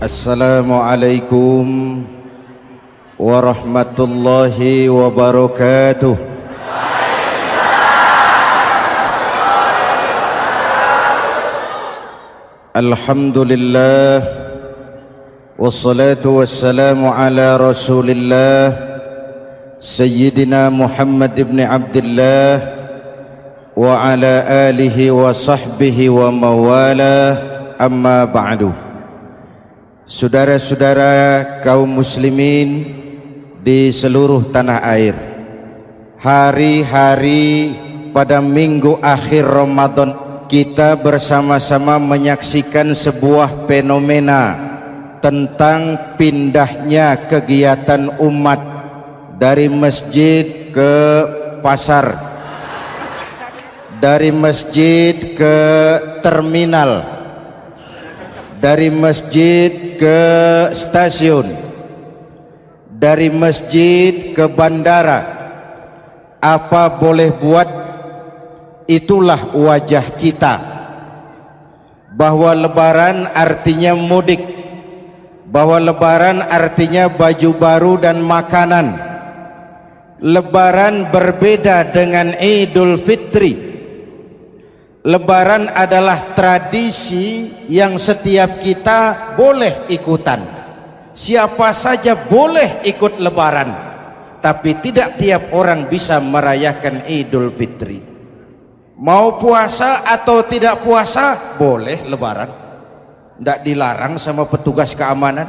Assalamualaikum warahmatullahi wabarakatuh. Alhamdulillah wassalatu wassalamu ala Rasulillah Sayyidina Muhammad ibn Abdullah wa ala alihi wa sahbihi wa mawala, amma ba'du. Saudara-saudara kaum muslimin di seluruh tanah air, hari-hari pada minggu akhir Ramadan kita bersama-sama menyaksikan sebuah fenomena tentang pindahnya kegiatan umat dari masjid ke pasar, dari masjid ke terminal, dari masjid ke stasiun, dari masjid ke bandara. Apa boleh buat, itulah wajah kita, bahwa lebaran artinya mudik, bahwa lebaran artinya baju baru dan makanan. Lebaran berbeda dengan Idul Fitri. Lebaran adalah tradisi yang setiap kita boleh ikutan. Siapa saja boleh ikut lebaran, tapi tidak tiap orang bisa merayakan Idul Fitri. Mau puasa atau tidak puasa, boleh lebaran. Tidak dilarang sama petugas keamanan.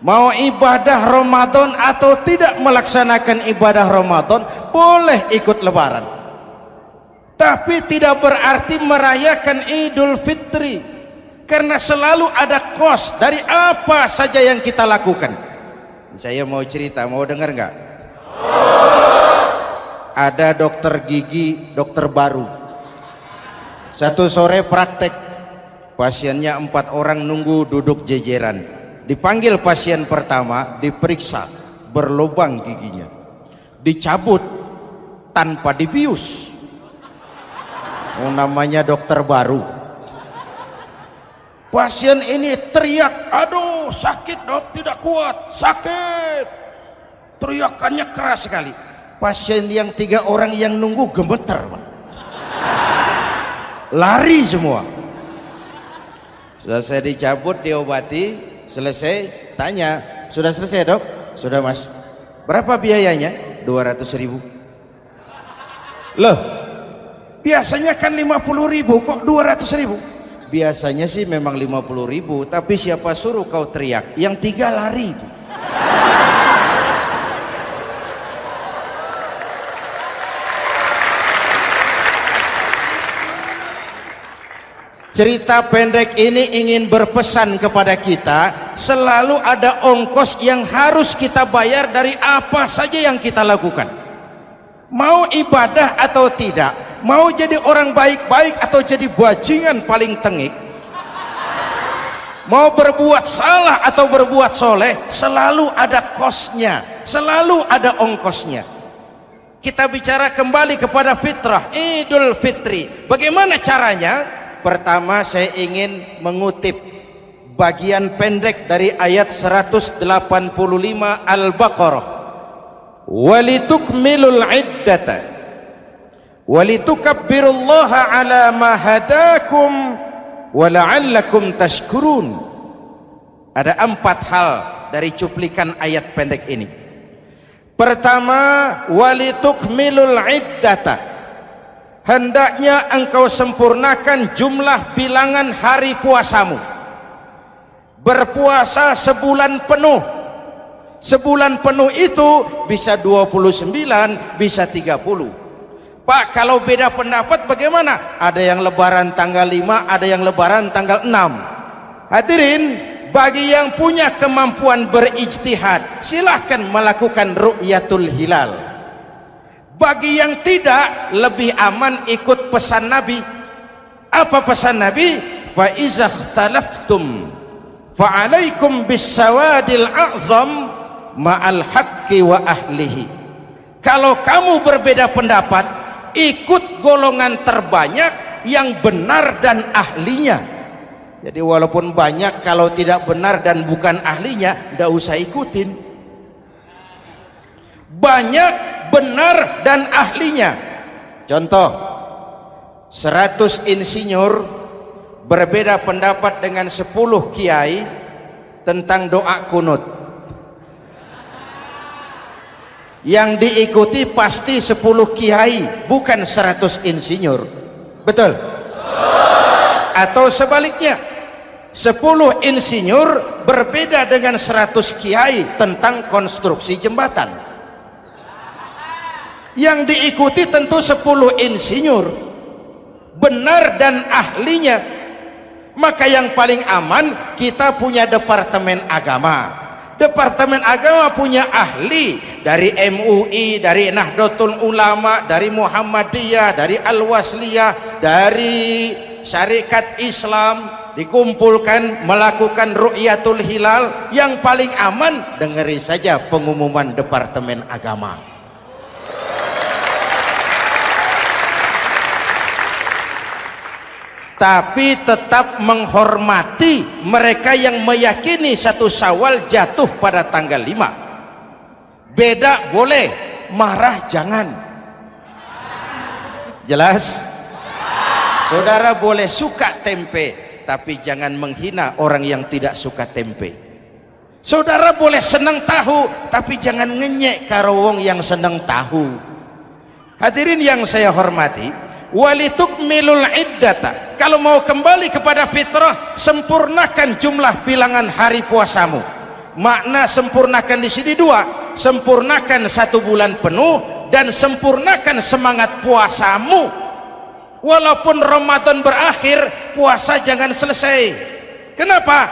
Mau ibadah Ramadan atau tidak melaksanakan ibadah Ramadan, boleh ikut lebaran. Tapi tidak berarti merayakan Idul Fitri, karena selalu ada kos dari apa saja yang kita lakukan. Saya mau cerita, mau dengar nggak? Ada dokter gigi, dokter baru. Satu sore praktek, pasiennya 4 orang nunggu duduk jejeran. Dipanggil pasien pertama, diperiksa, berlubang giginya, dicabut tanpa dibius. Namanya dokter baru. Pasien ini teriak, aduh sakit dok, tidak kuat, sakit. Teriakannya keras sekali. Pasien yang 3 orang yang nunggu gemeter, lari semua. Sudah saya dicabut, diobati, selesai, tanya, sudah selesai dok? Sudah mas. Berapa biayanya? 200.000. Loh, biasanya kan 50.000, kok 200.000? Biasanya sih memang 50.000, tapi siapa suruh kau teriak? Yang 3 lari. Cerita pendek ini ingin berpesan kepada kita, selalu ada ongkos yang harus kita bayar dari apa saja yang kita lakukan. Mau ibadah atau tidak, mau jadi orang baik-baik atau jadi bajingan paling tengik, mau berbuat salah atau berbuat soleh, selalu ada kosnya, selalu ada ongkosnya. Kita bicara kembali kepada fitrah, Idul Fitri. Bagaimana caranya? Pertama saya ingin mengutip bagian pendek dari ayat 185 Al-Baqarah. Walitukmilul iddata walitukabbirullaha ala ma hadakum wala'allakum tashkurun. Ada 4 hal dari cuplikan ayat pendek ini. Pertama, walitukmilul iddata, hendaknya engkau sempurnakan jumlah bilangan hari puasamu. Berpuasa sebulan penuh. Sebulan penuh itu bisa 29, bisa 30. Pak, kalau beda pendapat bagaimana? Ada yang lebaran tanggal 5, ada yang lebaran tanggal 6. Hadirin, bagi yang punya kemampuan berijtihad, silahkan melakukan ru'yatul hilal. Bagi yang tidak, lebih aman ikut pesan Nabi. Apa pesan Nabi? Fa iza ikhtalaftum fa alaikum bisawadil a'zam ma'al haqqi wa ahlihi. Kalau kamu berbeda pendapat, ikut golongan terbanyak yang benar dan ahlinya. Jadi walaupun banyak, kalau tidak benar dan bukan ahlinya, tidak usah ikutin. Banyak benar dan ahlinya. Contoh, 100 insinyur berbeda pendapat dengan 10 kiai tentang doa kunut. Yang diikuti pasti 10 kiai, bukan 100 insinyur. Betul? Atau sebaliknya, 10 insinyur berbeda dengan 100 kiai tentang konstruksi jembatan. Yang diikuti tentu 10 insinyur, benar dan ahlinya. Maka yang paling aman, kita punya departemen agama. Departemen agama punya ahli dari MUI, dari Nahdlatul Ulama, dari Muhammadiyah, dari Al-Wasliyah, dari Syarikat Islam, dikumpulkan melakukan ru'yatul hilal. Yang paling aman, dengeri saja pengumuman departemen agama. Tapi tetap menghormati mereka yang meyakini 1 Syawal jatuh pada tanggal 5. Beda boleh, marah jangan. Jelas? Saudara boleh suka tempe, tapi jangan menghina orang yang tidak suka tempe. Saudara boleh senang tahu, tapi jangan ngenyek karo wong yang senang tahu. Hadirin yang saya hormati, walitukmilul iddata. Kalau mau kembali kepada fitrah, sempurnakan jumlah bilangan hari puasamu. Makna sempurnakan di sini 2, sempurnakan 1 bulan penuh dan sempurnakan semangat puasamu. Walaupun Ramadan berakhir, puasa jangan selesai. Kenapa?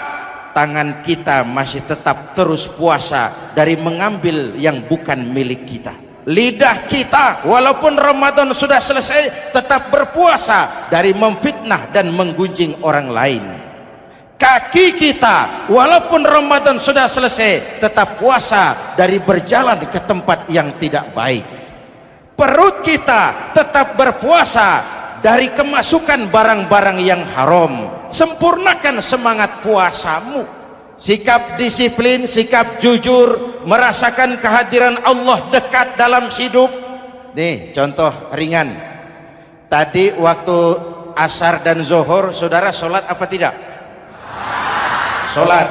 Tangan kita masih tetap terus puasa dari mengambil yang bukan milik kita. Lidah kita walaupun Ramadan sudah selesai tetap berpuasa dari memfitnah dan menggunjing orang lain. Kaki kita walaupun Ramadan sudah selesai tetap puasa dari berjalan ke tempat yang tidak baik. Perut kita tetap berpuasa dari kemasukan barang-barang yang haram. Sempurnakan semangat puasamu. Sikap disiplin, sikap jujur, merasakan kehadiran Allah dekat dalam hidup. Nih contoh ringan. Tadi waktu asar dan zuhur, saudara sholat apa tidak? Sholat.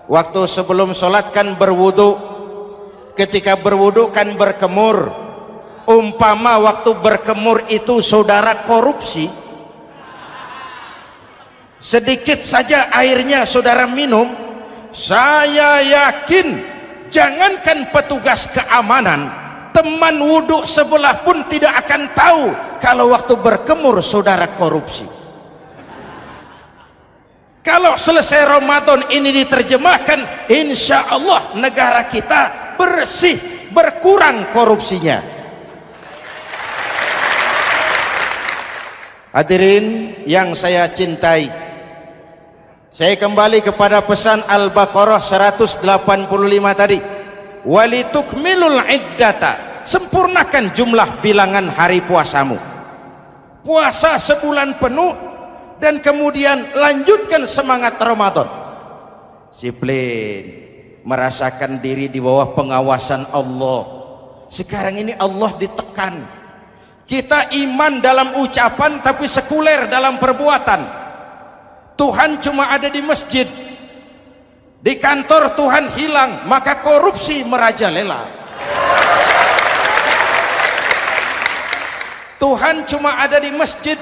Waktu sebelum sholat kan berwudu. Ketika berwudu kan berkemur. Umpama waktu berkemur itu saudara korupsi, sedikit saja airnya saudara minum, saya yakin jangankan petugas keamanan, teman wudhu sebelah pun tidak akan tahu kalau waktu berkemur saudara korupsi. Kalau selesai Ramadan ini diterjemahkan, insya Allah negara kita bersih, berkurang korupsinya. Hadirin yang saya cintai, saya kembali kepada pesan Al-Baqarah 185 tadi. Walitukmilul iddata, sempurnakan jumlah bilangan hari puasamu. Puasa sebulan penuh dan kemudian lanjutkan semangat Ramadan. Disiplin, merasakan diri di bawah pengawasan Allah. Sekarang ini Allah ditekan. Kita iman dalam ucapan tapi sekuler dalam perbuatan. Tuhan cuma ada di masjid, di kantor Tuhan hilang, maka korupsi merajalela. Tuhan cuma ada di masjid,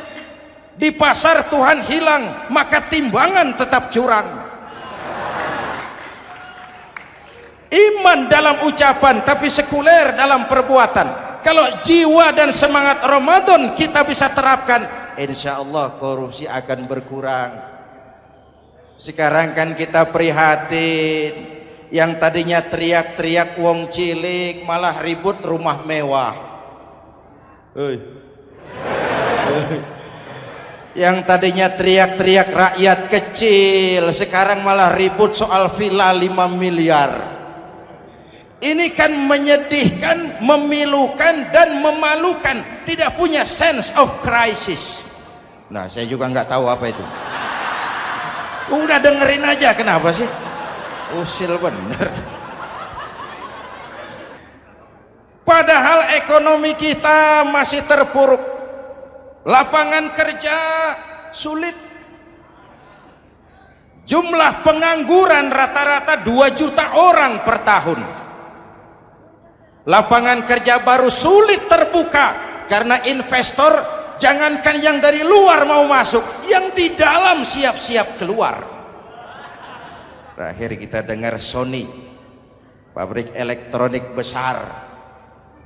di pasar Tuhan hilang, maka timbangan tetap curang. Iman dalam ucapan tapi sekuler dalam perbuatan. Kalau jiwa dan semangat Ramadan kita bisa terapkan, insya Allah korupsi akan berkurang. Sekarang kan kita prihatin, yang tadinya teriak-teriak wong cilik malah ribut rumah mewah. Yang tadinya teriak-teriak rakyat kecil, sekarang malah ribut soal villa 5 miliar. Ini kan menyedihkan, memilukan dan memalukan. Tidak punya sense of crisis. Nah, saya juga nggak tahu apa itu. Udah dengerin aja, kenapa sih? Usil bener. Padahal ekonomi kita masih terpuruk, lapangan kerja sulit, jumlah pengangguran rata-rata 2 juta orang per tahun, lapangan kerja baru sulit terbuka karena investor jangankan yang dari luar mau masuk, yang di dalam siap-siap keluar. Terakhir kita dengar Sony, pabrik elektronik besar,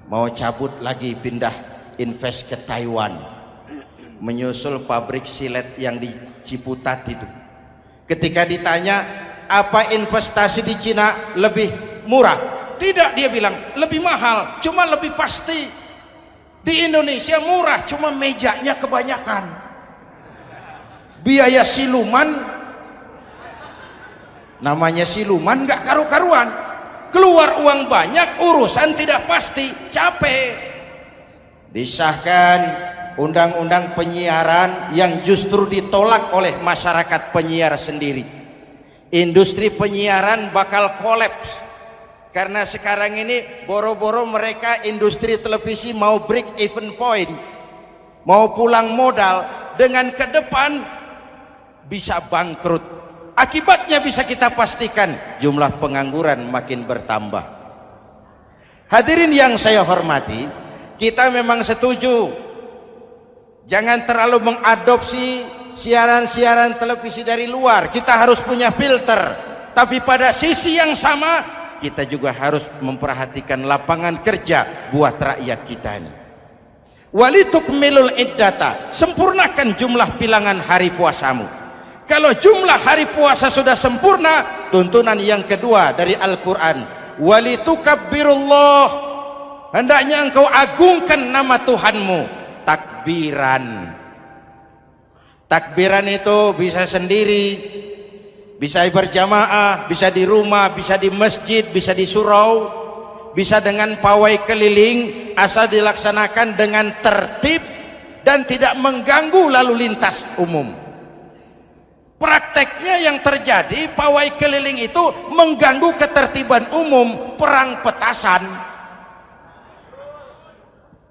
mau cabut lagi, pindah invest ke Taiwan, menyusul pabrik silet yang di Ciputat itu. Ketika ditanya apa investasi di Cina lebih murah, tidak, dia bilang lebih mahal, cuma lebih pasti. Di Indonesia murah, cuma mejanya kebanyakan, biaya siluman, namanya siluman nggak karu-karuan, keluar uang banyak, urusan tidak pasti, capek. Disahkan undang-undang penyiaran yang justru ditolak oleh masyarakat penyiar sendiri. Industri penyiaran bakal kolaps karena sekarang ini boro-boro mereka industri televisi mau break even point, mau pulang modal, dengan ke depan bisa bangkrut. Akibatnya bisa kita pastikan, jumlah pengangguran makin bertambah. Hadirin yang saya hormati, kita memang setuju jangan terlalu mengadopsi siaran-siaran televisi dari luar, kita harus punya filter. Tapi pada sisi yang sama, kita juga harus memperhatikan lapangan kerja buat rakyat kita ini. Walitukmilul iddata, sempurnakan jumlah bilangan hari puasamu. Kalau jumlah hari puasa sudah sempurna, tuntunan yang kedua dari Al-Quran, walitukabbirullah, hendaknya engkau agungkan nama Tuhanmu, takbiran. Takbiran itu bisa sendiri, bisa berjamaah, bisa di rumah, bisa di masjid, bisa di surau, bisa dengan pawai keliling, asal dilaksanakan dengan tertib dan tidak mengganggu lalu lintas umum. Prakteknya yang terjadi, pawai keliling itu mengganggu ketertiban umum, perang petasan,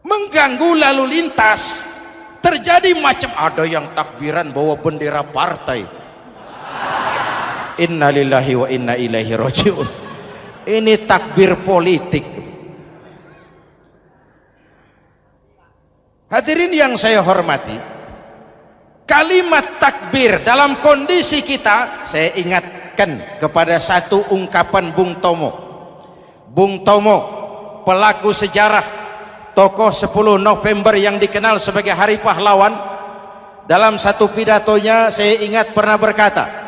mengganggu lalu lintas, terjadi macam ada yang takbiran bawa bendera partai. Innalillahi wa inna ilaihi rajiun. Ini takbir politik. Hadirin yang saya hormati, kalimat takbir dalam kondisi kita, saya ingatkan kepada satu ungkapan Bung Tomo. Bung Tomo, pelaku sejarah, tokoh 10 November yang dikenal sebagai Hari Pahlawan, dalam satu pidatonya saya ingat pernah berkata,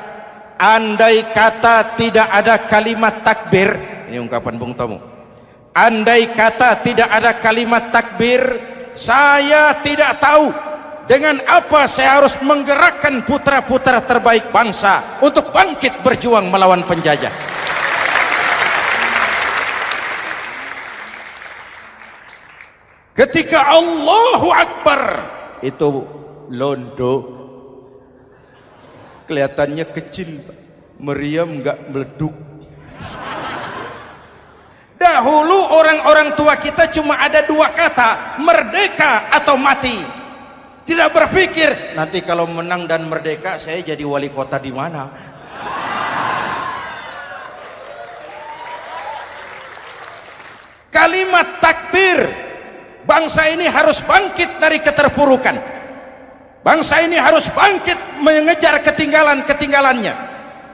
andai kata tidak ada kalimat takbir, ini ungkapan Bung Tomo, andai kata tidak ada kalimat takbir, saya tidak tahu dengan apa saya harus menggerakkan putra-putra terbaik bangsa untuk bangkit berjuang melawan penjajah. Ketika Allahu Akbar, itu londo kelihatannya kecil, meriam nggak meleduk. Dahulu orang-orang tua kita cuma ada 2 kata, merdeka atau mati. Tidak berpikir nanti kalau menang dan merdeka saya jadi wali kota di mana. Kalimat takbir, bangsa ini harus bangkit dari keterpurukan. Bangsa ini harus bangkit mengejar ketinggalan-ketinggalannya.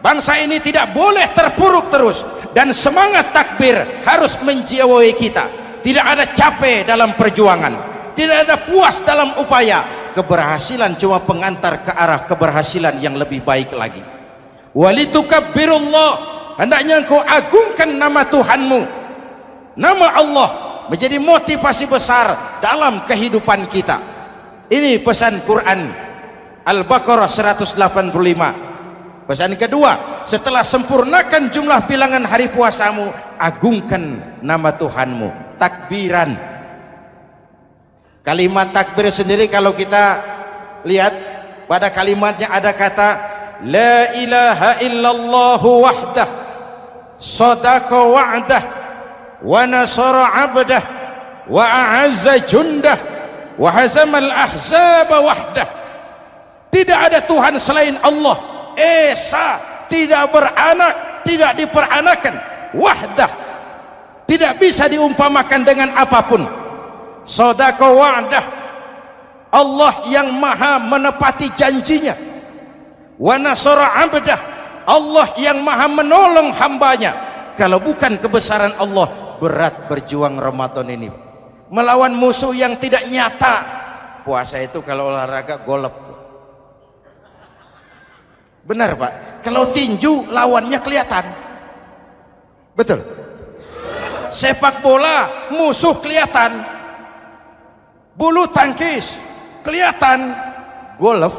Bangsa ini tidak boleh terpuruk terus, dan semangat takbir harus menjiwai kita. Tidak ada capek dalam perjuangan, tidak ada puas dalam upaya. Keberhasilan cuma pengantar ke arah keberhasilan yang lebih baik lagi. Walitukabbirullah, hendaknya engkau agungkan nama Tuhanmu. Nama Allah menjadi motivasi besar dalam kehidupan kita. Ini pesan Quran Al-Baqarah 185. Pesan kedua, setelah sempurnakan jumlah bilangan hari puasamu, agungkan nama Tuhanmu, takbiran. Kalimat takbir sendiri kalau kita lihat pada kalimatnya ada kata la ilaha illallah wahdah sadaqa wa'dah wa nasara 'abdah wa a'azza jundah wa hazamal ahzaba wahdah. Tidak ada Tuhan selain Allah, esa, tidak beranak, tidak diperanakan, wahdah, tidak bisa diumpamakan dengan apapun. Sadaqa wa'dah, Allah yang maha menepati janjinya. Wa nasara 'abdah, Allah yang maha menolong hambanya. Kalau bukan kebesaran Allah, berat berjuang Ramadan ini melawan musuh yang tidak nyata. Puasa itu kalau olahraga golep. Benar Pak, kalau tinju lawannya kelihatan. Betul. Sepak bola musuh kelihatan, bulu tangkis kelihatan, golf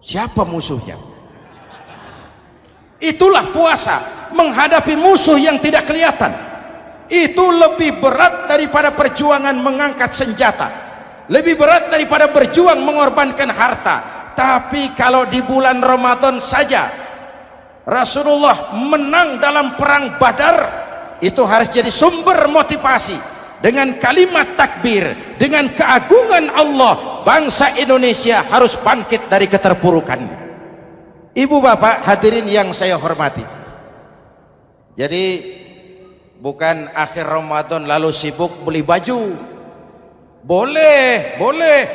siapa musuhnya? Itulah puasa, menghadapi musuh yang tidak kelihatan. Itu lebih berat daripada perjuangan mengangkat senjata, lebih berat daripada berjuang mengorbankan harta. Tapi kalau di bulan Ramadan saja Rasulullah menang dalam perang Badar, itu harus jadi sumber motivasi. Dengan kalimat takbir, dengan keagungan Allah, bangsa Indonesia harus bangkit dari keterpurukan. Ibu bapak hadirin yang saya hormati, jadi bukan akhir Ramadan lalu sibuk beli baju. Boleh,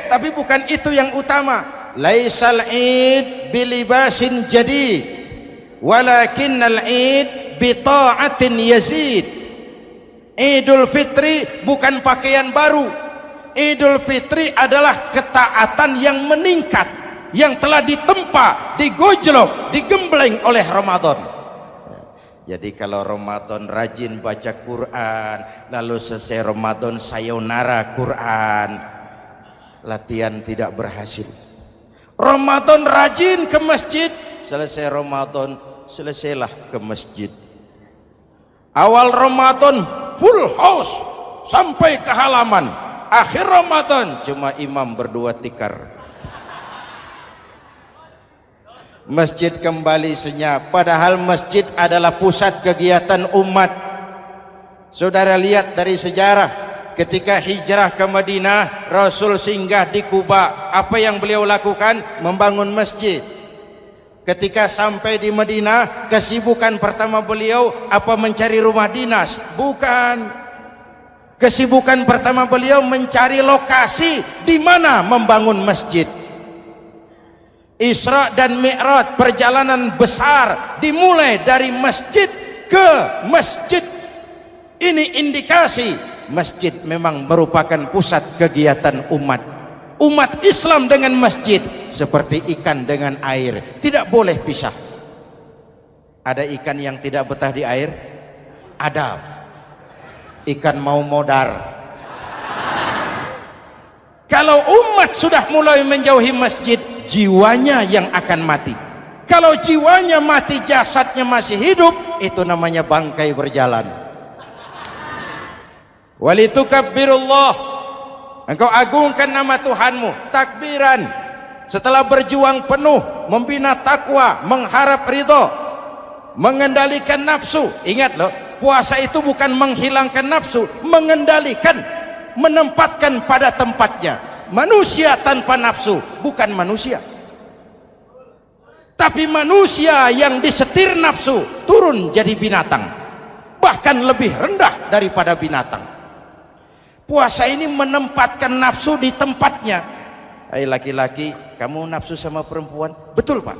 tapi bukan itu yang utama. Laisal id bilibasin jadid walakinnal id bita'atin yazid. Idul Fitri bukan pakaian baru. Idul Fitri adalah ketaatan yang meningkat, yang telah ditempa, digojlok, digembleng oleh Ramadan. Jadi kalau Ramadan rajin baca Quran, lalu selesai Ramadan sayonara Quran, latihan tidak berhasil. Ramadan rajin ke masjid, selesai Ramadan selesailah ke masjid. Awal Ramadan full house sampai ke halaman, akhir Ramadan cuma imam berdua tikar. Masjid kembali senyap, padahal masjid adalah pusat kegiatan umat. Saudara lihat dari sejarah, ketika hijrah ke Madinah, Rasul singgah di Kuba. Apa yang beliau lakukan? Membangun masjid. Ketika sampai di Madinah, kesibukan pertama beliau apa? Mencari rumah dinas? Bukan. Kesibukan pertama beliau mencari lokasi di mana membangun masjid. Isra dan Mi'raj, perjalanan besar dimulai dari masjid ke masjid. Ini indikasi masjid memang merupakan pusat kegiatan umat. Umat Islam dengan masjid seperti ikan dengan air, tidak boleh pisah. Ada ikan yang tidak betah di air? Ada. Ikan mau modar. Kalau umat sudah mulai menjauhi masjid, jiwanya yang akan mati. Kalau jiwanya mati, jasadnya masih hidup, itu namanya bangkai berjalan. Walitukabbirullah, engkau agungkan nama Tuhanmu. Takbiran, setelah berjuang penuh membina takwa, mengharap ridho, mengendalikan nafsu. Ingat loh, puasa itu bukan menghilangkan nafsu, mengendalikan, menempatkan pada tempatnya. Manusia tanpa nafsu bukan manusia, tapi manusia yang disetir nafsu turun jadi binatang, bahkan lebih rendah daripada binatang. Puasa ini menempatkan nafsu di tempatnya. Hai laki-laki, kamu nafsu sama perempuan? Betul Pak.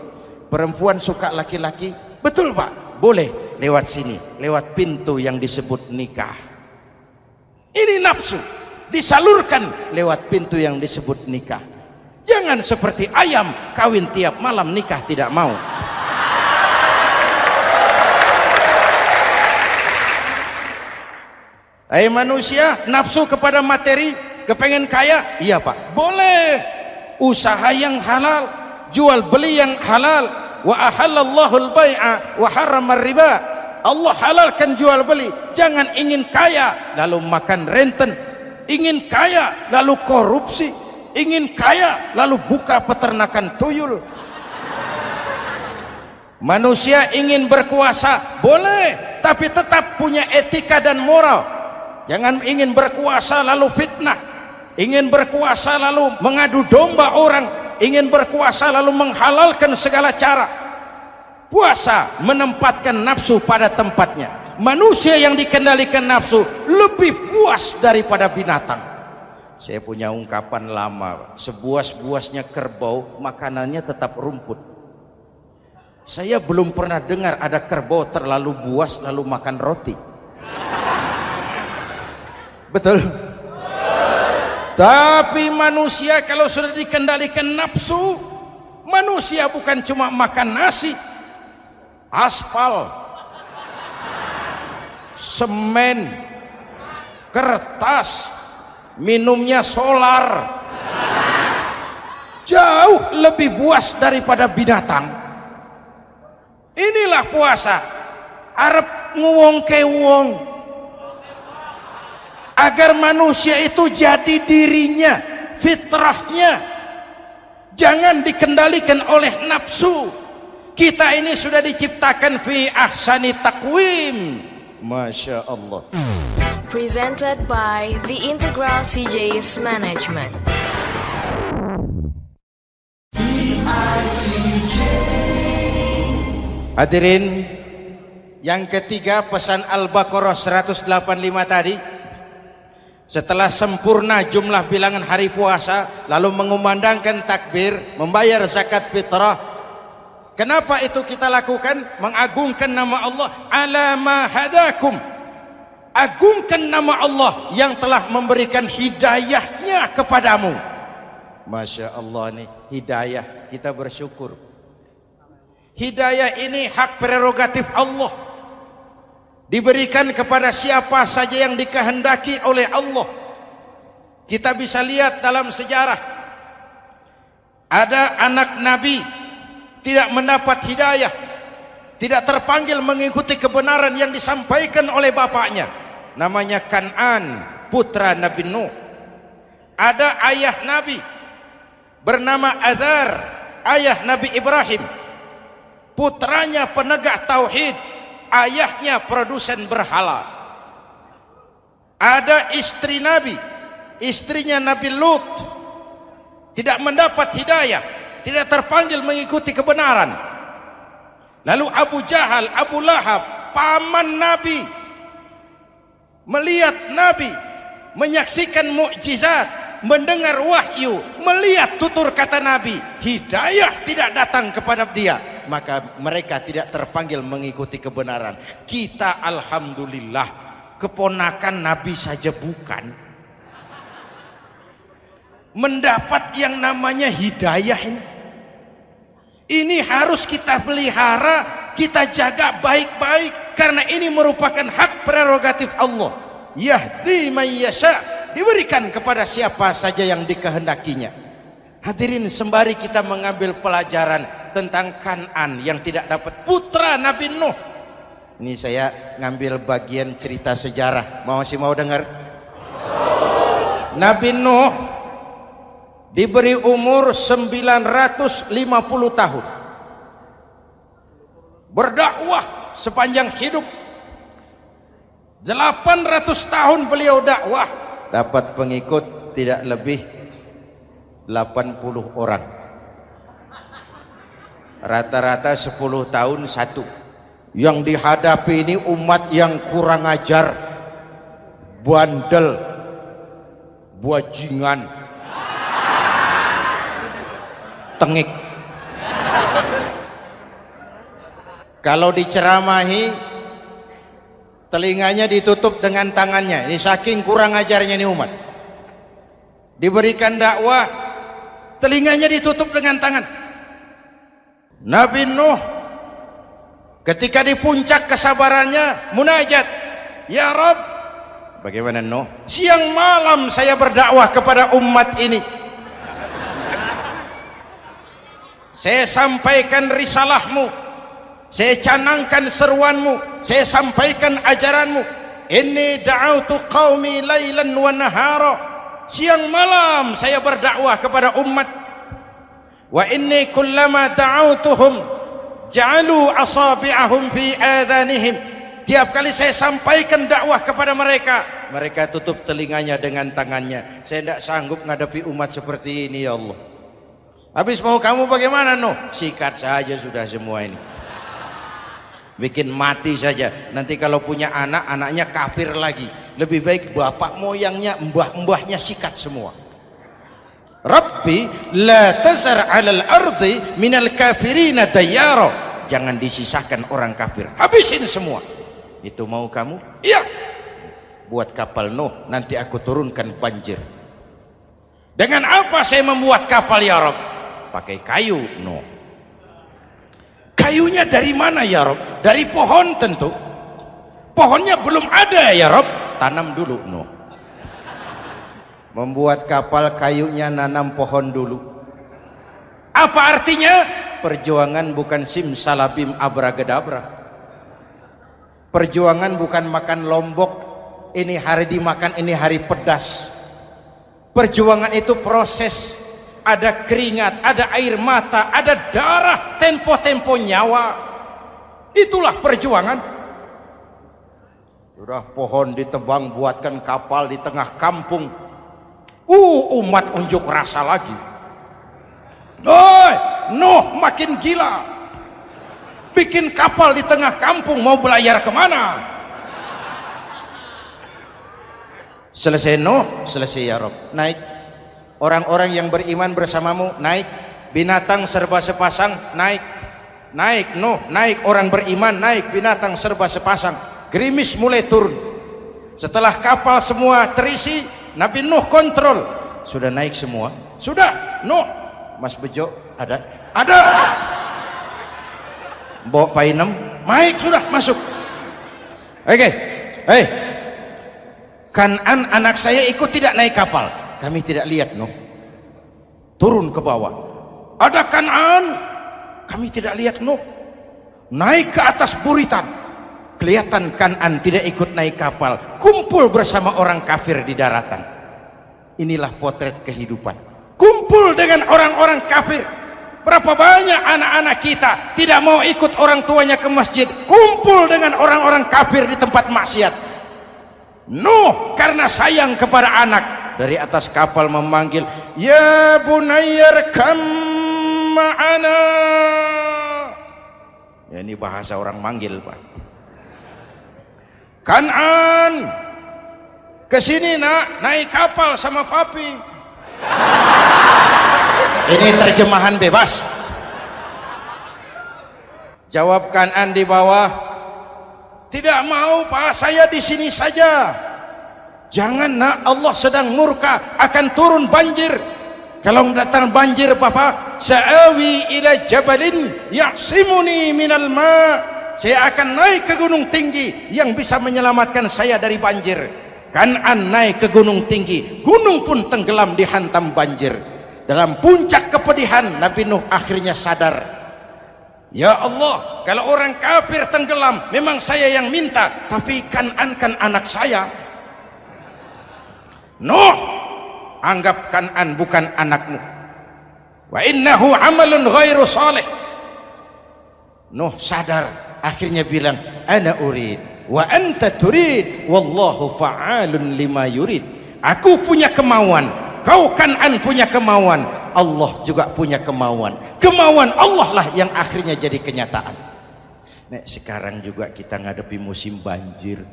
Perempuan suka laki-laki? Betul Pak. Boleh lewat sini, lewat pintu yang disebut nikah. Ini nafsu disalurkan lewat pintu yang disebut nikah. Jangan seperti ayam kawin tiap malam, nikah tidak mau. Hai manusia, nafsu kepada materi, kepengen kaya? Iya Pak, boleh. Usaha yang halal, jual beli yang halal. Wa ahallallahu al-bai'a wa harrama riba. Allah halalkan jual beli. Jangan ingin kaya lalu makan renten, ingin kaya lalu korupsi, ingin kaya lalu buka peternakan tuyul. Manusia ingin berkuasa, boleh, tapi tetap punya etika dan moral. Jangan ingin berkuasa lalu fitnah, ingin berkuasa lalu mengadu domba orang, ingin berkuasa lalu menghalalkan segala cara. Puasa menempatkan nafsu pada tempatnya. Manusia yang dikendalikan nafsu lebih puas daripada binatang. Saya punya ungkapan lama, sebuas-buasnya kerbau makanannya tetap rumput. Saya belum pernah dengar ada kerbau terlalu buas lalu makan roti. Betul? Tapi manusia kalau sudah dikendalikan nafsu, manusia bukan cuma makan nasi, aspal, semen, kertas, minumnya solar, jauh lebih buas daripada binatang. Inilah puasa, arep nguwong kewong, agar manusia itu jadi dirinya, fitrahnya, jangan dikendalikan oleh nafsu. Kita ini sudah diciptakan fi ahsani taqwim. Masya Allah. Presented by The Integral CJ's Management. Hadirin, yang ketiga pesan Al-Baqarah 185 tadi. Setelah sempurna jumlah bilangan hari puasa, lalu mengumandangkan takbir, membayar zakat fitrah. Kenapa itu kita lakukan? Mengagungkan nama Allah, ala ma hadakum. Agungkan nama Allah yang telah memberikan hidayahnya kepadamu. Masya Allah nih, hidayah, kita bersyukur. Hidayah ini hak prerogatif Allah, diberikan kepada siapa saja yang dikehendaki oleh Allah. Kita bisa lihat dalam sejarah, ada anak Nabi tidak mendapat hidayah, tidak terpanggil mengikuti kebenaran yang disampaikan oleh bapaknya, namanya Kan'an, putra Nabi Nuh. Ada ayah Nabi bernama Azar, ayah Nabi Ibrahim, putranya penegak tauhid, ayahnya produsen berhala. Ada istri Nabi, istrinya Nabi Lut, tidak mendapat hidayah, tidak terpanggil mengikuti kebenaran. Lalu Abu Jahal, Abu Lahab, paman Nabi, melihat Nabi, menyaksikan mukjizat, mendengar wahyu, melihat tutur kata Nabi, hidayah tidak datang kepada dia, maka mereka tidak terpanggil mengikuti kebenaran. Kita alhamdulillah keponakan Nabi saja bukan, mendapat yang namanya hidayah ini. Ini harus kita pelihara, kita jaga baik-baik, karena ini merupakan hak prerogatif Allah. Yahdi man yasha, diberikan kepada siapa saja yang dikehendakinya. Hadirin, sembari kita mengambil pelajaran tentang Kan'an yang tidak dapat, putra Nabi Nuh. Ini saya ngambil bagian cerita sejarah. Masih mau dengar? Nabi Nuh diberi umur 950 tahun, berdakwah sepanjang hidup. 800 tahun beliau dakwah, dapat pengikut tidak lebih 80 orang, rata-rata 10 tahun satu. Yang dihadapi ini umat yang kurang ajar, bandel, bajingan, tengik. Kalau diceramahi, telinganya ditutup dengan tangannya. Ini saking kurang ajarnya ini umat. Diberikan dakwah, telinganya ditutup dengan tangan. Nabi Nuh ketika di puncak kesabarannya munajat, ya Rabb, bagaimana Nuh? Siang malam saya berdakwah kepada umat ini, saya sampaikan risalahmu, saya canangkan seruanmu, saya sampaikan ajaranmu. Inni da'autu qaumi lailan wa nahara, siang malam saya berdakwah kepada umat. Wa inni kullama da'autuhum ja'alu asabi'ahum fi adhanihim. Tiap kali saya sampaikan dakwah kepada mereka, mereka tutup telinganya dengan tangannya. Saya tidak sanggup menghadapi umat seperti ini, ya Allah. Habis mau kamu bagaimana, no? Sikat saja sudah semua ini. Bikin mati saja. Nanti kalau punya anak, anaknya kafir lagi. Lebih baik bapak moyangnya, mbah-mbahnya sikat semua. Rabbi la tazar 'alal ardi minal kafirina dayyara. Jangan disisakan orang kafir. Habisin semua. Itu mau kamu? Iya. Buat kapal Nuh, nanti aku turunkan banjir. Dengan apa saya membuat kapal, ya Rabb? Pakai kayu, Nuh. Kayunya dari mana, ya Rabb? Dari pohon tentu. Pohonnya belum ada, ya Rabb. Tanam dulu, Nuh. Membuat kapal, kayunya nanam pohon dulu. Apa artinya? Perjuangan bukan simsalabim abragadabra. Perjuangan bukan makan lombok, ini hari dimakan, ini hari pedas. Perjuangan itu proses. Ada keringat, ada air mata, ada darah, tempo-tempo nyawa. Itulah perjuangan. Sudah pohon ditebang, buatkan kapal di tengah kampung. Umat unjuk rasa lagi. Oi, Nuh makin gila. Bikin kapal di tengah kampung, mau belayar kemana? Selesai Nuh, selesai ya Rabb. Naik. Orang-orang yang beriman bersamamu, naik. Binatang serba sepasang, naik. Naik Nuh, naik. Orang beriman, naik. Binatang serba sepasang. Gerimis mulai turun. Setelah kapal semua terisi, Nabi Nuh kontrol. Sudah naik semua? Sudah. Nuh, Mas Bejo ada? Ada. Bawa painem, naik sudah, masuk. Oke. Hei, Kan'an anak saya ikut tidak naik kapal. Kami tidak lihat, Nuh. Turun ke bawah. Ada Kan'an, kami tidak lihat, Nuh. Naik ke atas buritan. Kelihatan Kan'an tidak ikut naik kapal. Kumpul bersama orang kafir di daratan. Inilah potret kehidupan. Kumpul dengan orang-orang kafir. Berapa banyak anak-anak kita tidak mau ikut orang tuanya ke masjid, kumpul dengan orang-orang kafir di tempat maksiat. Nuh karena sayang kepada anak, dari atas kapal memanggil, ya bunayyar kam ma'ana. Ya, ini bahasa orang manggil, Pak. Kan'an, kesini nak, naik kapal sama papi. Ini terjemahan bebas. Jawab Kan'an di bawah, tidak mau Pak, saya di sini saja. Jangan nak, Allah sedang murka, akan turun banjir. Kalau datang banjir Bapak, sa'awi ila jabalin ya'simuni minal ma'. Saya akan naik ke gunung tinggi yang bisa menyelamatkan saya dari banjir. Kan'an naik ke gunung tinggi, gunung pun tenggelam dihantam banjir. Dalam puncak kepedihan, Nabi Nuh akhirnya sadar, ya Allah, kalau orang kafir tenggelam memang saya yang minta, tapi Kan'an kan anak saya. Nuh, anggap Kan'an bukan anakmu. Wa innahu amalun ghairu salih. Nuh sadar, akhirnya bilang, ana urid wa anta turid wallahu fa'alun lima yurid. Aku punya kemauan, kau Kan'an punya kemauan, Allah juga punya kemauan. Kemauan Allah lah yang akhirnya jadi kenyataan. Nek sekarang juga kita ngadepi musim banjir.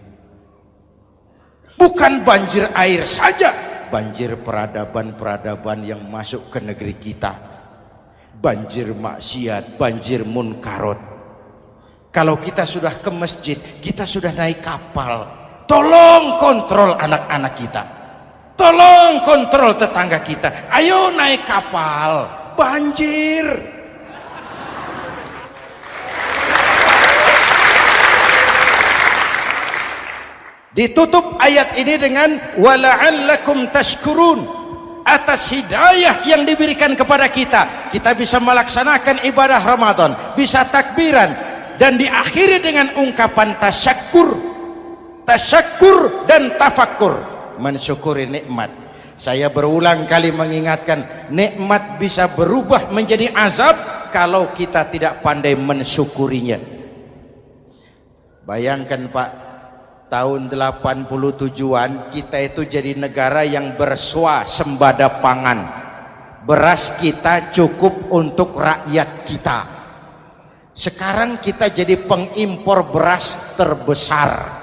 Bukan banjir air saja, banjir peradaban-peradaban yang masuk ke negeri kita. Banjir maksiat, banjir munkarot. Kalau kita sudah ke masjid, kita sudah naik kapal, tolong kontrol anak-anak kita. Tolong kontrol tetangga kita. Ayo naik kapal, banjir. Ditutup ayat ini dengan wala'allakum tashkurun. Atas hidayah yang diberikan kepada kita, kita bisa melaksanakan ibadah Ramadan, bisa takbiran, dan diakhiri dengan ungkapan tasyakkur. Tasyakkur dan tafakkur, mensyukuri nikmat. Saya berulang kali mengingatkan, nikmat bisa berubah menjadi azab, kalau kita tidak pandai mensyukurinya. Bayangkan Pak, tahun 87-an kita itu jadi negara yang berswasembada pangan. Beras kita cukup untuk rakyat kita. Sekarang kita jadi pengimpor beras terbesar.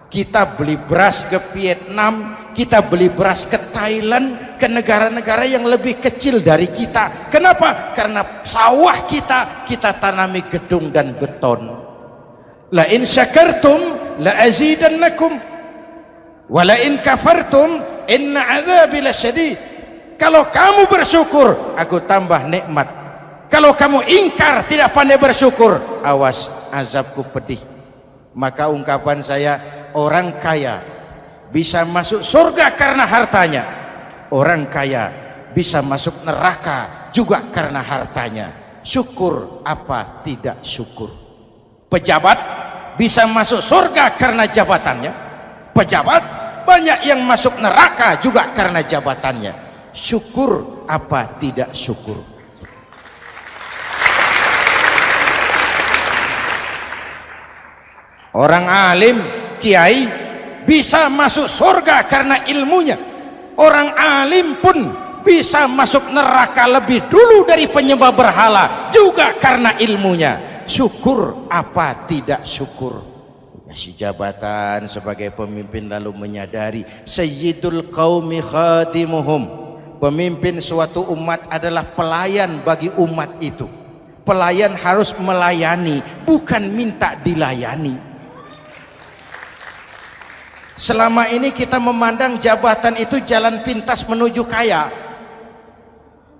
Kita beli beras ke Vietnam, kita beli beras ke Thailand, ke negara-negara yang lebih kecil dari kita. Kenapa? Karena sawah kita tanami gedung dan beton. La in syakartum la azidannakum wa la in kafartum inna adzabi lasyadid. Kalau kamu bersyukur, aku tambah nikmat. Kalau kamu ingkar, tidak pandai bersyukur, awas, azabku pedih. Maka ungkapan saya, orang kaya bisa masuk surga karena hartanya. Orang kaya bisa masuk neraka juga karena hartanya. Syukur apa tidak syukur? Pejabat bisa masuk surga karena jabatannya. Pejabat banyak yang masuk neraka juga karena jabatannya. Syukur apa tidak syukur? Orang alim, kiai bisa masuk surga karena ilmunya. Orang alim pun bisa masuk neraka lebih dulu dari penyembah berhala juga karena ilmunya. Syukur apa tidak syukur? Kasih jabatan sebagai pemimpin lalu menyadari sayyidul qaumi khadimuhum. Pemimpin suatu umat adalah pelayan bagi umat itu. Pelayan harus melayani, bukan minta dilayani. Selama ini kita memandang jabatan itu jalan pintas menuju kaya.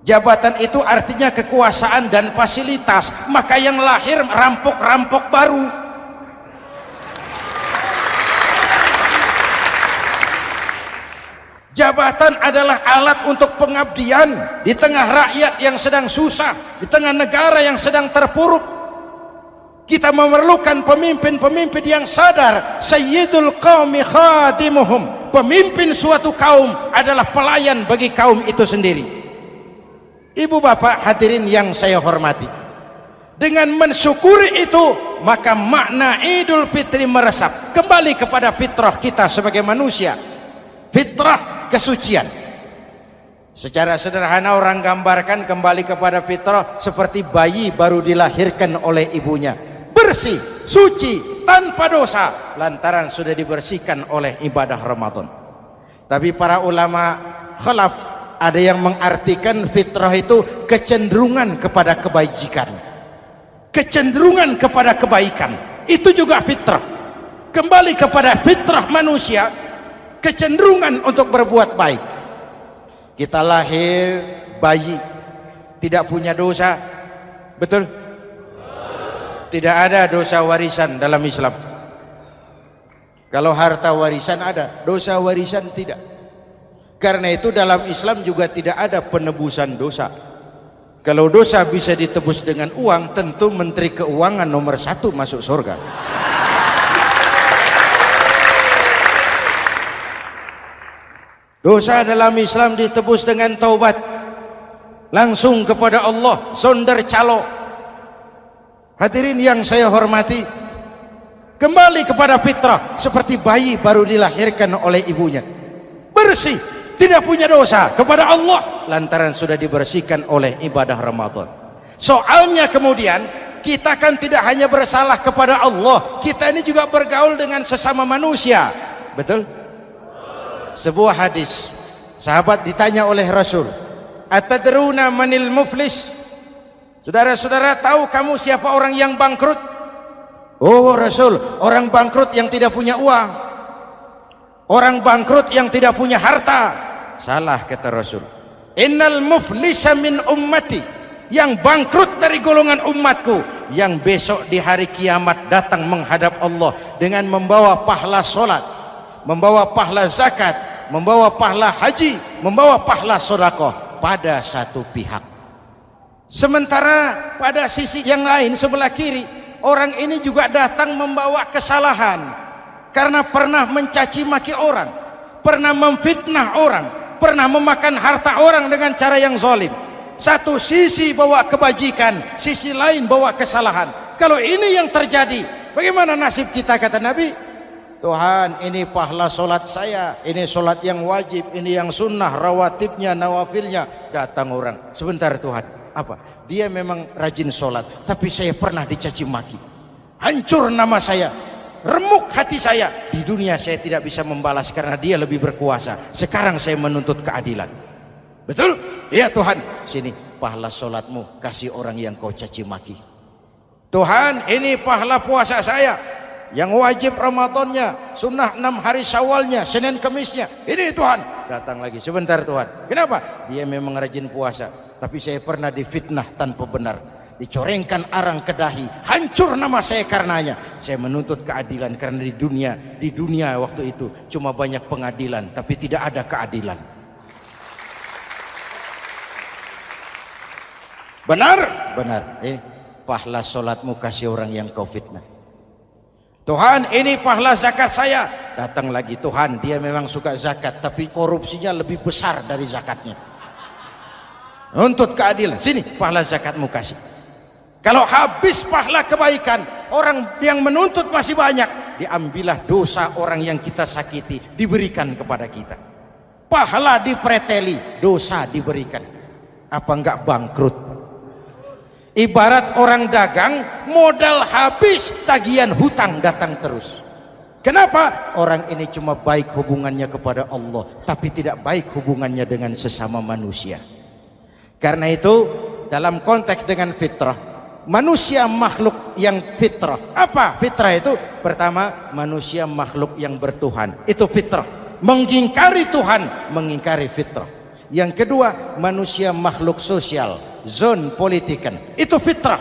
Jabatan itu artinya kekuasaan dan fasilitas. Maka yang lahir rampok-rampok baru. Jabatan adalah alat untuk pengabdian di tengah rakyat yang sedang susah, di tengah negara yang sedang terpuruk. Kita memerlukan pemimpin-pemimpin yang sadar sayyidul qaumi khadimuhum. Pemimpin suatu kaum adalah pelayan bagi kaum itu sendiri. Ibu bapak hadirin yang saya hormati, dengan mensyukuri itu maka makna Idul Fitri meresap kembali kepada fitrah kita sebagai manusia. Fitrah kesucian. Secara sederhana orang gambarkan kembali kepada fitrah seperti bayi baru dilahirkan oleh ibunya, bersih, suci, tanpa dosa, lantaran sudah dibersihkan oleh ibadah Ramadan. Tapi para ulama khalaf ada yang mengartikan fitrah itu kecenderungan kepada kebajikan, kecenderungan kepada kebaikan. Itu juga fitrah. Kembali kepada fitrah manusia, kecenderungan untuk berbuat baik. Kita lahir bayi, tidak punya dosa, betul? Tidak ada dosa warisan dalam Islam. Kalau harta warisan ada, dosa warisan tidak. Karena itu dalam Islam juga tidak ada penebusan dosa. Kalau dosa bisa ditebus dengan uang, tentu Menteri Keuangan nomor 1 masuk surga. Dosa dalam Islam ditebus dengan taubat, langsung kepada Allah, sonder calo. Hadirin yang saya hormati, kembali kepada fitrah seperti bayi baru dilahirkan oleh ibunya, bersih, tidak punya dosa kepada Allah lantaran sudah dibersihkan oleh ibadah Ramadan. Soalnya kemudian kita kan tidak hanya bersalah kepada Allah, kita ini juga bergaul dengan sesama manusia, betul? Sebuah hadis, sahabat ditanya oleh Rasul, atadruna manil muflis? Saudara-saudara, tahu kamu siapa orang yang bangkrut? Oh Rasul, orang bangkrut yang tidak punya uang, orang bangkrut yang tidak punya harta. Salah kata Rasul, innal muflisa min ummati, yang bangkrut dari golongan umatku, yang besok di hari kiamat datang menghadap Allah dengan membawa pahala solat, membawa pahala zakat, membawa pahala haji, membawa pahala sedekah pada satu pihak. Sementara pada sisi yang lain sebelah kiri, orang ini juga datang membawa kesalahan karena pernah mencaci maki orang, pernah memfitnah orang, pernah memakan harta orang dengan cara yang zalim. Satu sisi bawa kebajikan, sisi lain bawa kesalahan. Kalau ini yang terjadi, bagaimana nasib kita? Kata Nabi, Tuhan, ini pahala solat saya, ini solat yang wajib, ini yang sunnah, rawatibnya, nawafilnya. Datang orang, sebentar Tuhan, apa? Dia memang rajin solat, tapi saya pernah dicaci maki, hancur nama saya, remuk hati saya. Di dunia saya tidak bisa membalas karena dia lebih berkuasa. Sekarang saya menuntut keadilan. Betul? Iya Tuhan. Sini pahala solatmu, kasih orang yang kau caci maki. Tuhan, ini pahala puasa saya, yang wajib Ramadannya, sunnah 6 hari Syawalnya, Senin Kemisnya. Ini Tuhan. Datang lagi, sebentar Tuhan. Kenapa? Dia memang rajin puasa, tapi saya pernah difitnah tanpa benar, dicorengkan arang ke dahi, hancur nama saya karenanya. Saya menuntut keadilan karena di dunia waktu itu cuma banyak pengadilan, tapi tidak ada keadilan. Benar? Benar. Ini pahala solatmu, kasih orang yang kau fitnah. Tuhan, ini pahala zakat saya. Datang lagi, Tuhan, dia memang suka zakat, tapi korupsinya lebih besar dari zakatnya. Untuk keadilan, sini pahala zakatmu kasih. Kalau habis pahala kebaikan, orang yang menuntut masih banyak, diambillah dosa orang yang kita sakiti, diberikan kepada kita. Pahala dipreteli, dosa diberikan. Apa enggak bangkrut? Ibarat orang dagang, modal habis, tagihan hutang datang terus. Kenapa? Orang ini cuma baik hubungannya kepada Allah, tapi tidak baik hubungannya dengan sesama manusia. Karena itu, dalam konteks dengan fitrah, manusia makhluk yang fitrah. Apa fitrah itu? Pertama, manusia makhluk yang bertuhan. Itu fitrah. Mengingkari Tuhan, mengingkari fitrah. Yang kedua, manusia makhluk sosial, zon politikan. Itu fitrah.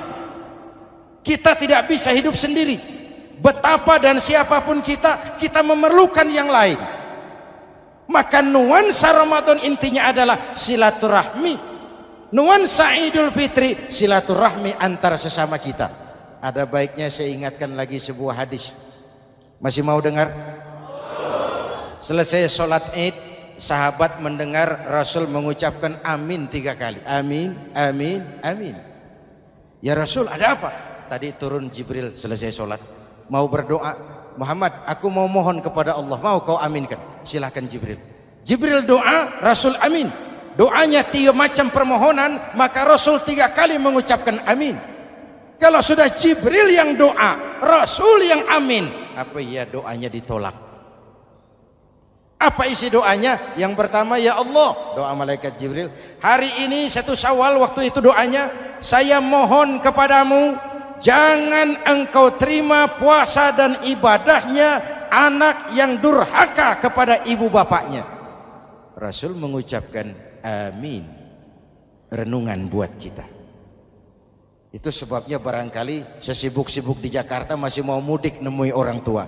Kita tidak bisa hidup sendiri. Betapa dan siapapun kita memerlukan yang lain. Maka nuansa Ramadan intinya adalah silaturahmi. Nuansa Idul Fitri silaturahmi antar sesama kita. Ada baiknya saya ingatkan lagi sebuah hadis. Masih mau dengar? Selesai sholat Id, sahabat mendengar Rasul mengucapkan amin 3 kali. Amin, amin, amin. Ya Rasul, ada apa? Tadi turun Jibril selesai sholat, mau berdoa. Muhammad, aku mau mohon kepada Allah, mau kau aminkan? Silahkan Jibril. Jibril doa, Rasul amin. Doanya 3 macam permohonan, maka Rasul 3 kali mengucapkan amin. Kalau sudah Jibril yang doa, Rasul yang amin, apa iya doanya ditolak? Apa isi doanya? Yang pertama, ya Allah, doa malaikat Jibril, hari ini 1 Syawal, waktu itu doanya, saya mohon kepadamu, jangan engkau terima puasa dan ibadahnya anak yang durhaka kepada ibu bapaknya. Rasul mengucapkan amin. Renungan buat kita. Itu sebabnya barangkali sesibuk-sibuk di Jakarta masih mau mudik nemui orang tua.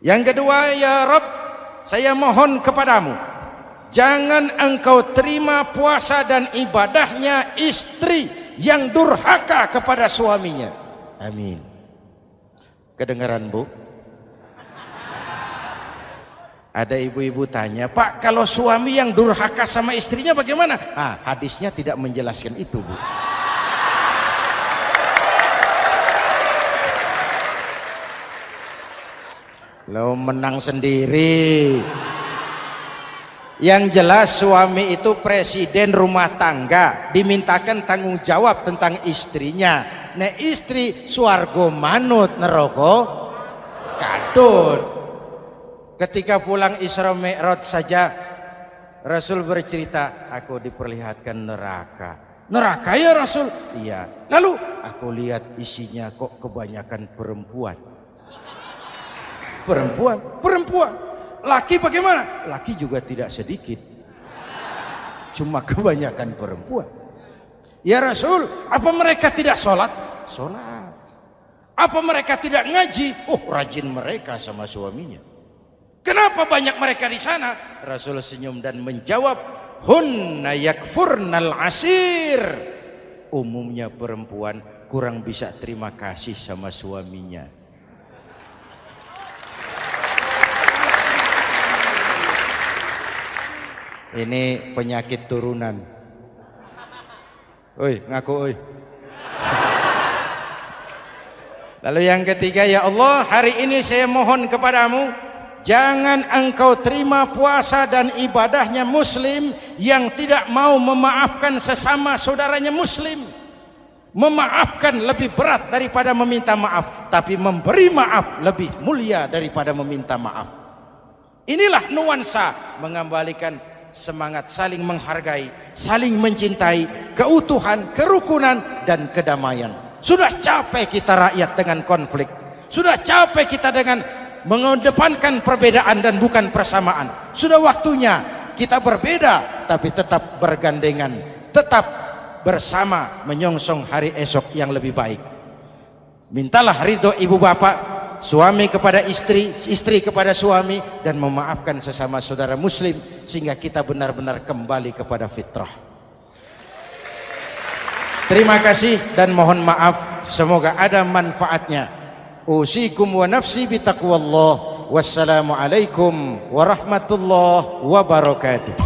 Yang kedua, ya Rabb, saya mohon kepadamu, jangan engkau terima puasa dan ibadahnya istri yang durhaka kepada suaminya. Amin. Kedengaran Bu? Ada ibu-ibu tanya, Pak, kalau suami yang durhaka sama istrinya bagaimana? Hadisnya tidak menjelaskan itu, Bu. Lo menang sendiri. Yang jelas suami itu presiden rumah tangga, dimintakan tanggung jawab tentang istrinya. Nek istri swargo manut neraka kadut. Ketika pulang Isra Mi'raj saja Rasul bercerita, aku diperlihatkan neraka. Neraka ya Rasul? Iya. Lalu aku lihat isinya kok kebanyakan perempuan. Perempuan. Laki bagaimana? Laki juga tidak sedikit. Cuma kebanyakan perempuan. Ya Rasul, apa mereka tidak sholat? Sholat. Apa mereka tidak ngaji? Oh, rajin mereka sama suaminya. Kenapa banyak mereka di sana? Rasul senyum dan menjawab, hunna yakfurnal asir. Umumnya perempuan kurang bisa terima kasih sama suaminya. Ini penyakit turunan. Oi, ngaku oi. Lalu yang ketiga, ya Allah, hari ini saya mohon kepadamu, jangan engkau terima puasa dan ibadahnya muslim yang tidak mau memaafkan sesama saudaranya muslim. Memaafkan lebih berat daripada meminta maaf, tapi memberi maaf lebih mulia daripada meminta maaf. Inilah nuansa mengembalikan semangat saling menghargai, saling mencintai, keutuhan, kerukunan, dan kedamaian. Sudah capek kita rakyat dengan konflik. Sudah capek kita dengan mengedepankan perbedaan dan bukan persamaan. Sudah waktunya kita berbeda tapi tetap bergandengan, tetap bersama menyongsong hari esok yang lebih baik. Mintalah ridho ibu bapak, suami kepada istri, istri kepada suami, dan memaafkan sesama saudara muslim sehingga kita benar-benar kembali kepada fitrah. Terima kasih dan mohon maaf, semoga ada manfaatnya. Usikum wa nafsi bitaqwallah. Wassalamualaikum warahmatullahi wabarakatuh.